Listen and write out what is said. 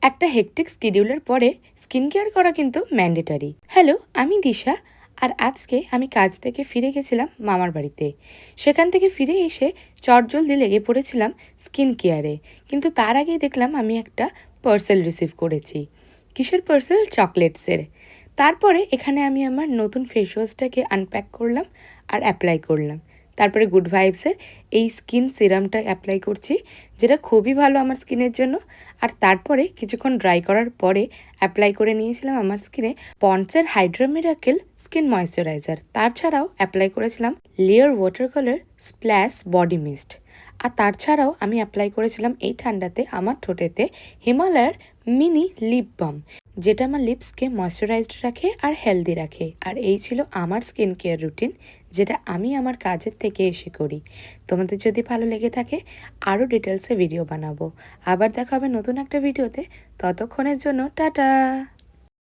একটা হেকটিক শিডিউলের পরে skin care করা কিন্তু ম্যান্ডেটারি। হ্যালো, আমি দিশা। আর আজকে আমি কাজ থেকে ফিরে গেছিলাম মামার বাড়িতে। সেখান থেকে ফিরে এসে চটজলদি লেগে পড়েছিলাম স্কিন কেয়ারে। কিন্তু তার আগেই দেখলাম আমি একটা পার্সেল রিসিভ করেছি। কিসের পার্সেল? চকলেটসের। তারপরে এখানে আমি আমার নতুন ফেস ওয়াশটাকে আনপ্যাক করলাম আর অ্যাপ্লাই করলাম। তারপরে গুড ভাইবসের এই স্কিন সিরামটা অ্যাপ্লাই করছি, যেটা খুবই ভালো আমার স্কিনের জন্য। আর তারপরে কিছুক্ষণ ড্রাই করার পরে অ্যাপ্লাই করে নিয়েছিলাম আমার স্কিনে পন্ডসের হাইড্রা মিরাকেল স্কিন ময়েশ্চারাইজার। তাছাড়াও অ্যাপ্লাই করেছিলাম layer water colour splash body mist. আর তাছাড়াও আমি অ্যাপ্লাই করেছিলাম এই ঠান্ডাতে আমার ঠোঁটেতে হিমালয়ার মিনি লিপ বাম, যেটা আমার লিপসকে ময়েশ্চারাইজড রাখে আর হেলদি রাখে। আর এই ছিল আমার স্কিন কেয়ার রুটিন, যেটা আমি আমার কাজের থেকে এসে করি। তোমাদের যদি ভালো লেগে থাকে আরও ডিটেলসে ভিডিও বানাবো। আবার দেখা হবে নতুন একটা ভিডিওতে। ততক্ষণের জন্য টাটা।